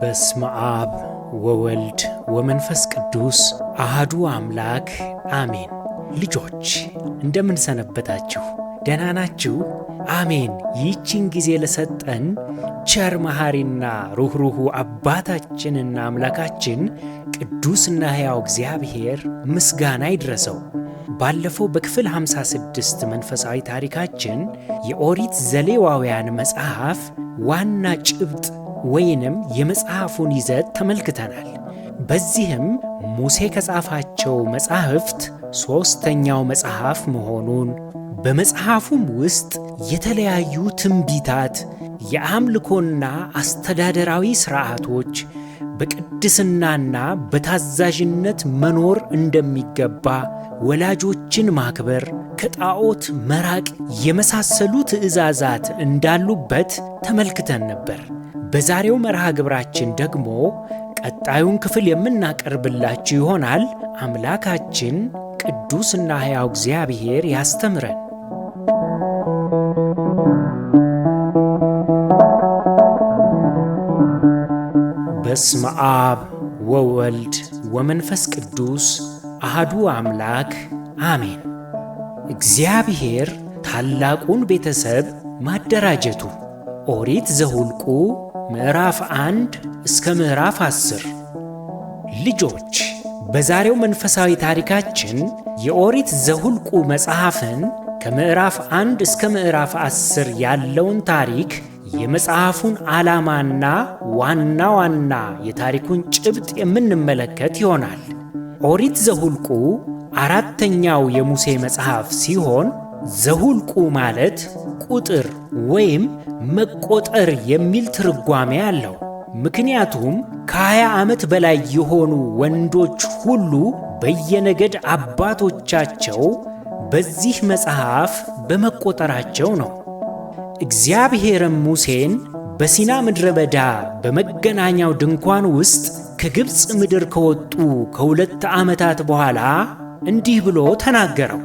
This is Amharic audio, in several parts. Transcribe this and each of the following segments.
በስመ አብ ወወልድ ወመንፈስ ቅዱስ አሐዱ አምላክ አሜን። ልጆች እንደምን ሰነበታችሁ? ደህና ናችሁ? አሜን። ይህችን ጊዜ ለሰጠን ቸር መሐሪና ሩኅሩኅ አባታችንና አምላካችን ቅዱስና ሕያው እግዚአብሔር ምስጋና ይድረሰው። ባለፈው በክፍል 56 መንፈሳዊ ታሪካችን የኦሪት ዘሌዋውያን መጽሐፍ ዋና ጭብጥ ወይንም የመጽሐፉን ይዘት ተመልክተናል። በዚህም ሙሴ ከጻፋቸው መጻሕፍት ሦስተኛው መጽሐፍ መሆኑን፣ በመጽሐፉም ውስጥ የተለያዩ ትንቢታት፣ የአምልኮና አስተዳደራዊ ሥርዓቶች፣ በቅድስናና በታዛዥነት መኖር እንደሚገባ፣ ወላጆችን ማክበር፣ ከጣዖት መራቅ የመሳሰሉ ትእዛዛት እንዳሉበት ተመልክተን ነበር። በዛሬው መርሃ ግብራችን ደግሞ ቀጣዩን ክፍል የምናቀርብላችሁ ይሆናል። አምላካችን ቅዱስና ሕያው እግዚአብሔር ያስተምረን። በስመ አብ ወወልድ ወመንፈስ ቅዱስ አሐዱ አምላክ አሜን። እግዚአብሔር ታላቁን ቤተሰብ ማደራጀቱ። ኦሪት ዘኍልቍ ምዕራፍ 1 እስከ ምዕራፍ 10። ልጆች በዛሬው መንፈሳዊ ታሪካችን የኦሪት ዘኍልቍ መጽሐፍን ከምዕራፍ 1 እስከ ምዕራፍ 10 ያለውን ታሪክ፣ የመጽሐፉን ዓላማና ዋና ዋና የታሪኩን ጭብጥ የምንመለከት ይሆናል። ኦሪት ዘኍልቍ አራተኛው የሙሴ መጽሐፍ ሲሆን ዘኍልቍ ማለት ቁጥር ወይም መቆጠር የሚል ትርጓሜ አለው። ምክንያቱም ከ20 ዓመት በላይ የሆኑ ወንዶች ሁሉ በየነገድ አባቶቻቸው በዚህ መጽሐፍ በመቆጠራቸው ነው። እግዚአብሔርም ሙሴን በሲና ምድረ በዳ በመገናኛው ድንኳን ውስጥ ከግብፅ ምድር ከወጡ ከ2 ዓመታት በኋላ እንዲህ ብሎ ተናገረው።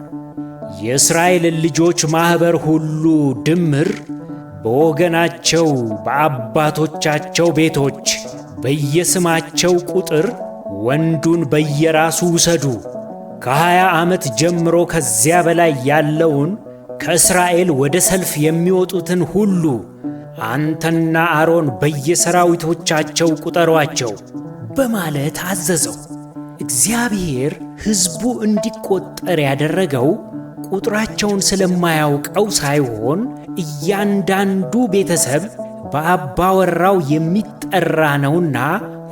የእስራኤልን ልጆች ማኅበር ሁሉ ድምር በወገናቸው በአባቶቻቸው ቤቶች በየስማቸው ቁጥር ወንዱን በየራሱ ውሰዱ። ከ20 ዓመት ጀምሮ ከዚያ በላይ ያለውን ከእስራኤል ወደ ሰልፍ የሚወጡትን ሁሉ አንተና አሮን በየሰራዊቶቻቸው ቁጠሯቸው በማለት አዘዘው። እግዚአብሔር ሕዝቡ እንዲቆጠር ያደረገው ቁጥራቸውን ስለማያውቀው ሳይሆን እያንዳንዱ ቤተሰብ በአባወራው የሚጠራ ነውና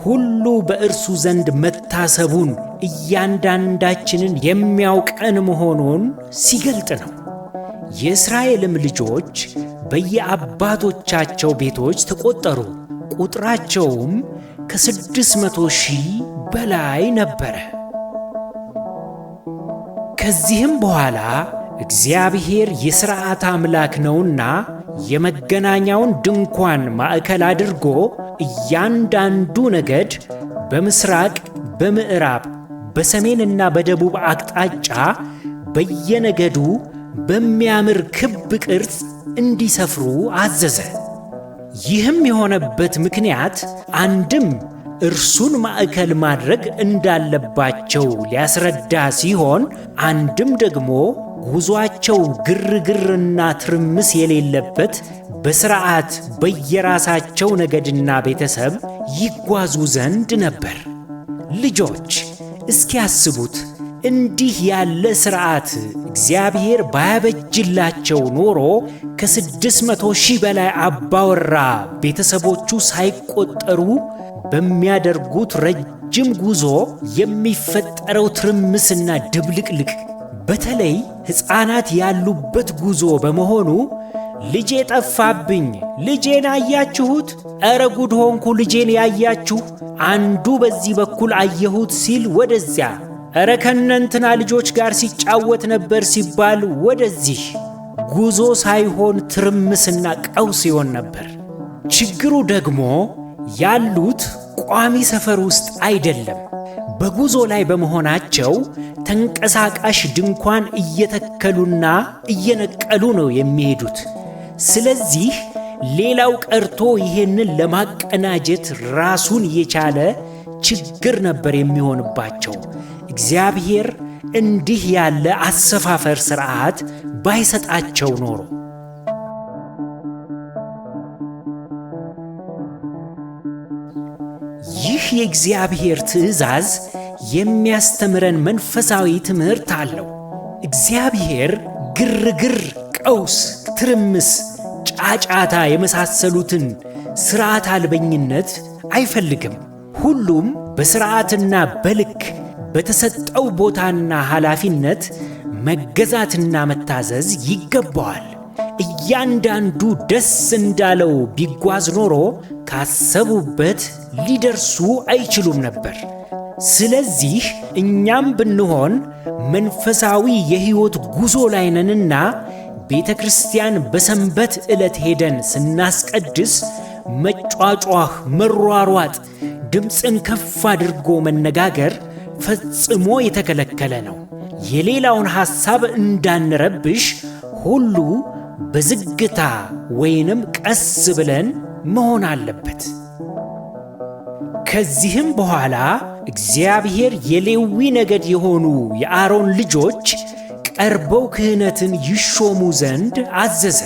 ሁሉ በእርሱ ዘንድ መታሰቡን እያንዳንዳችንን የሚያውቀን መሆኑን ሲገልጥ ነው። የእስራኤልም ልጆች በየአባቶቻቸው ቤቶች ተቆጠሩ። ቁጥራቸውም ከ600,000 በላይ ነበረ። ከዚህም በኋላ እግዚአብሔር የሥርዓት አምላክ ነውና የመገናኛውን ድንኳን ማዕከል አድርጎ እያንዳንዱ ነገድ በምሥራቅ፣ በምዕራብ፣ በሰሜንና በደቡብ አቅጣጫ በየነገዱ በሚያምር ክብ ቅርጽ እንዲሰፍሩ አዘዘ። ይህም የሆነበት ምክንያት አንድም እርሱን ማዕከል ማድረግ እንዳለባቸው ሊያስረዳ ሲሆን፣ አንድም ደግሞ ጉዞአቸው ግርግርና ትርምስ የሌለበት በሥርዓት በየራሳቸው ነገድና ቤተሰብ ይጓዙ ዘንድ ነበር። ልጆች እስኪ ያስቡት፣ እንዲህ ያለ ሥርዓት እግዚአብሔር ባያበጅላቸው ኖሮ ከ600,000 በላይ አባወራ ቤተሰቦቹ ሳይቆጠሩ በሚያደርጉት ረጅም ጉዞ የሚፈጠረው ትርምስና ድብልቅልቅ፣ በተለይ ሕፃናት ያሉበት ጉዞ በመሆኑ ልጄ ጠፋብኝ፣ ልጄን አያችሁት? ኧረ ጉድ ሆንኩ፣ ልጄን ያያችሁ? አንዱ በዚህ በኩል አየሁት ሲል ወደዚያ፣ ኧረ ከነንትና ልጆች ጋር ሲጫወት ነበር ሲባል ወደዚህ። ጉዞ ሳይሆን ትርምስና ቀውስ ይሆን ነበር። ችግሩ ደግሞ ያሉት ቋሚ ሰፈር ውስጥ አይደለም። በጉዞ ላይ በመሆናቸው ተንቀሳቃሽ ድንኳን እየተከሉና እየነቀሉ ነው የሚሄዱት። ስለዚህ ሌላው ቀርቶ ይሄንን ለማቀናጀት ራሱን የቻለ ችግር ነበር የሚሆንባቸው። እግዚአብሔር እንዲህ ያለ አሰፋፈር ሥርዓት ባይሰጣቸው ኖሮ። ይህ የእግዚአብሔር ትእዛዝ የሚያስተምረን መንፈሳዊ ትምህርት አለው። እግዚአብሔር ግርግር፣ ቀውስ፣ ትርምስ፣ ጫጫታ የመሳሰሉትን ሥርዓት አልበኝነት አይፈልግም። ሁሉም በሥርዓትና በልክ በተሰጠው ቦታና ኃላፊነት መገዛትና መታዘዝ ይገባዋል። እያንዳንዱ ደስ እንዳለው ቢጓዝ ኖሮ ካሰቡበት ሊደርሱ አይችሉም ነበር። ስለዚህ እኛም ብንሆን መንፈሳዊ የሕይወት ጉዞ ላይ ነንና ቤተ ክርስቲያን በሰንበት ዕለት ሄደን ስናስቀድስ መጯጯህ፣ መሯሯጥ፣ ድምፅን ከፍ አድርጎ መነጋገር ፈጽሞ የተከለከለ ነው። የሌላውን ሐሳብ እንዳንረብሽ ሁሉ በዝግታ ወይንም ቀስ ብለን መሆን አለበት። ከዚህም በኋላ እግዚአብሔር የሌዊ ነገድ የሆኑ የአሮን ልጆች ቀርበው ክህነትን ይሾሙ ዘንድ አዘዘ።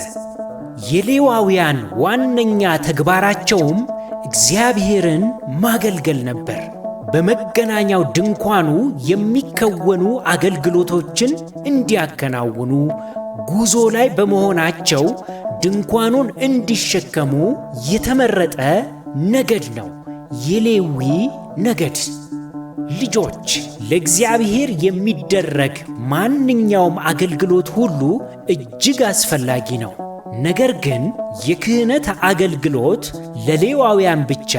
የሌዋውያን ዋነኛ ተግባራቸውም እግዚአብሔርን ማገልገል ነበር። በመገናኛው ድንኳኑ የሚከወኑ አገልግሎቶችን እንዲያከናውኑ ጉዞ ላይ በመሆናቸው ድንኳኑን እንዲሸከሙ የተመረጠ ነገድ ነው የሌዊ ነገድ። ልጆች፣ ለእግዚአብሔር የሚደረግ ማንኛውም አገልግሎት ሁሉ እጅግ አስፈላጊ ነው። ነገር ግን የክህነት አገልግሎት ለሌዋውያን ብቻ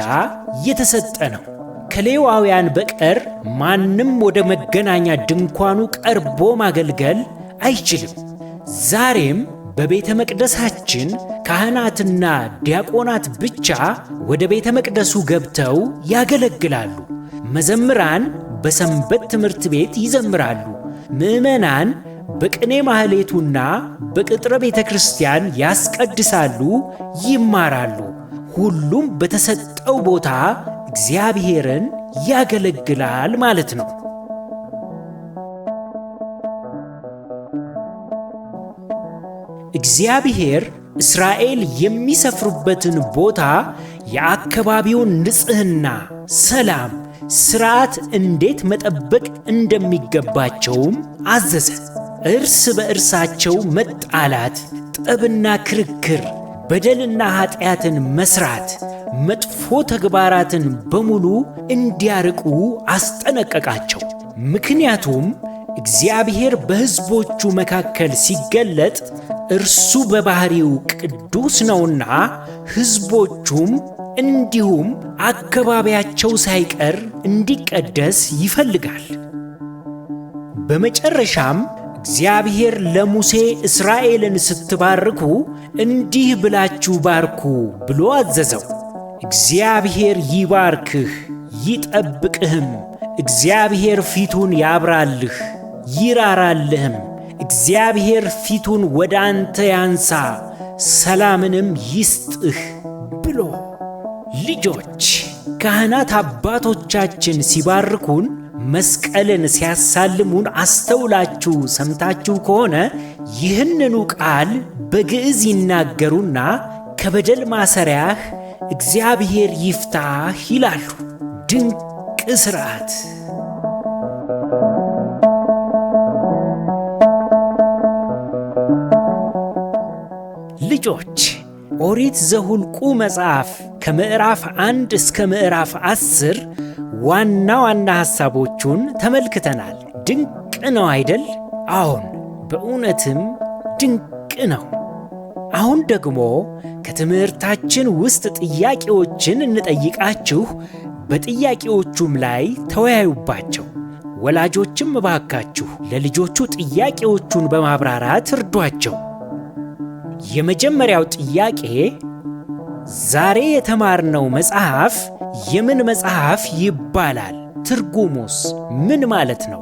የተሰጠ ነው። ከሌዋውያን በቀር ማንም ወደ መገናኛ ድንኳኑ ቀርቦ ማገልገል አይችልም። ዛሬም በቤተ መቅደሳችን ካህናትና ዲያቆናት ብቻ ወደ ቤተ መቅደሱ ገብተው ያገለግላሉ። መዘምራን በሰንበት ትምህርት ቤት ይዘምራሉ። ምዕመናን በቅኔ ማህሌቱና በቅጥረ ቤተ ክርስቲያን ያስቀድሳሉ፣ ይማራሉ። ሁሉም በተሰጠው ቦታ እግዚአብሔርን ያገለግላል ማለት ነው። እግዚአብሔር እስራኤል የሚሰፍሩበትን ቦታ፣ የአካባቢውን ንጽሕና፣ ሰላም፣ ሥርዓት እንዴት መጠበቅ እንደሚገባቸውም አዘዘ። እርስ በእርሳቸው መጣላት፣ ጠብና ክርክር፣ በደልና ኃጢአትን መስራት፣ መጥፎ ተግባራትን በሙሉ እንዲያርቁ አስጠነቀቃቸው። ምክንያቱም እግዚአብሔር በሕዝቦቹ መካከል ሲገለጥ እርሱ በባሕሪው ቅዱስ ነውና ሕዝቦቹም እንዲሁም አካባቢያቸው ሳይቀር እንዲቀደስ ይፈልጋል። በመጨረሻም እግዚአብሔር ለሙሴ እስራኤልን ስትባርኩ እንዲህ ብላችሁ ባርኩ ብሎ አዘዘው። እግዚአብሔር ይባርክህ ይጠብቅህም፣ እግዚአብሔር ፊቱን ያብራልህ ይራራልህም፣ እግዚአብሔር ፊቱን ወደ አንተ ያንሳ ሰላምንም ይስጥህ ብሎ። ልጆች፣ ካህናት አባቶቻችን ሲባርኩን መስቀልን ሲያሳልሙን አስተውላችሁ ሰምታችሁ ከሆነ ይህንኑ ቃል በግዕዝ ይናገሩና ከበደል ማሰሪያህ እግዚአብሔር ይፍታህ ይላሉ። ድንቅ ሥርዓት! ልጆች፣ ኦሪት ዘኍልቍ መጽሐፍ ከምዕራፍ 1 እስከ ምዕራፍ 10 ዋና ዋና ሐሳቦቹን ተመልክተናል። ድንቅ ነው አይደል? አዎን፣ በእውነትም ድንቅ ነው። አሁን ደግሞ ከትምህርታችን ውስጥ ጥያቄዎችን እንጠይቃችሁ፣ በጥያቄዎቹም ላይ ተወያዩባቸው። ወላጆችም እባካችሁ ለልጆቹ ጥያቄዎቹን በማብራራት እርዷቸው። የመጀመሪያው ጥያቄ፣ ዛሬ የተማርነው መጽሐፍ የምን መጽሐፍ ይባላል? ትርጉሙስ ምን ማለት ነው?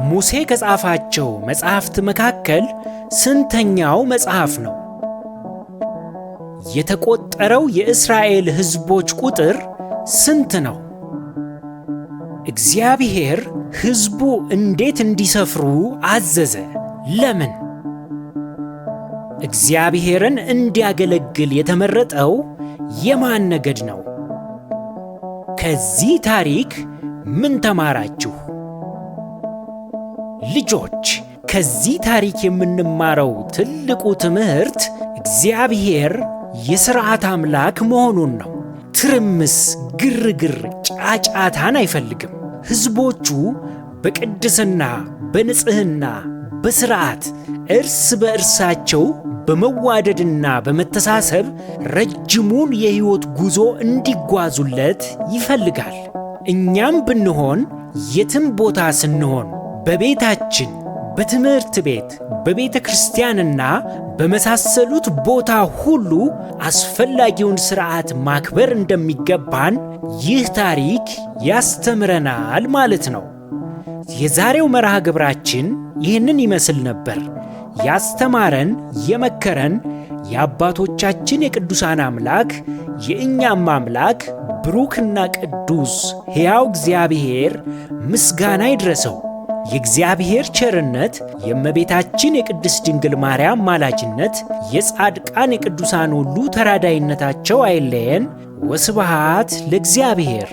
ሙሴ ከጻፋቸው መጽሐፍት መካከል ስንተኛው መጽሐፍ ነው? የተቆጠረው የእስራኤል ሕዝቦች ቁጥር ስንት ነው? እግዚአብሔር ሕዝቡ እንዴት እንዲሰፍሩ አዘዘ? ለምን? እግዚአብሔርን እንዲያገለግል የተመረጠው የማን ነገድ ነው? ከዚህ ታሪክ ምን ተማራችሁ? ልጆች፣ ከዚህ ታሪክ የምንማረው ትልቁ ትምህርት እግዚአብሔር የሥርዓት አምላክ መሆኑን ነው። ትርምስ፣ ግርግር፣ ጫጫታን አይፈልግም። ሕዝቦቹ በቅድስና፣ በንጽሕና፣ በሥርዓት እርስ በእርሳቸው በመዋደድና በመተሳሰብ ረጅሙን የሕይወት ጉዞ እንዲጓዙለት ይፈልጋል። እኛም ብንሆን የትም ቦታ ስንሆን በቤታችን፣ በትምህርት ቤት፣ በቤተ ክርስቲያንና በመሳሰሉት ቦታ ሁሉ አስፈላጊውን ሥርዓት ማክበር እንደሚገባን ይህ ታሪክ ያስተምረናል ማለት ነው። የዛሬው መርሃ ግብራችን ይህንን ይመስል ነበር። ያስተማረን የመከረን የአባቶቻችን የቅዱሳን አምላክ የእኛም አምላክ ብሩክና ቅዱስ ሕያው እግዚአብሔር ምስጋና ይድረሰው። የእግዚአብሔር ቸርነት፣ የእመቤታችን የቅድስት ድንግል ማርያም ማላጅነት፣ የጻድቃን የቅዱሳን ሁሉ ተራዳይነታቸው አይለየን። ወስብሐት ለእግዚአብሔር።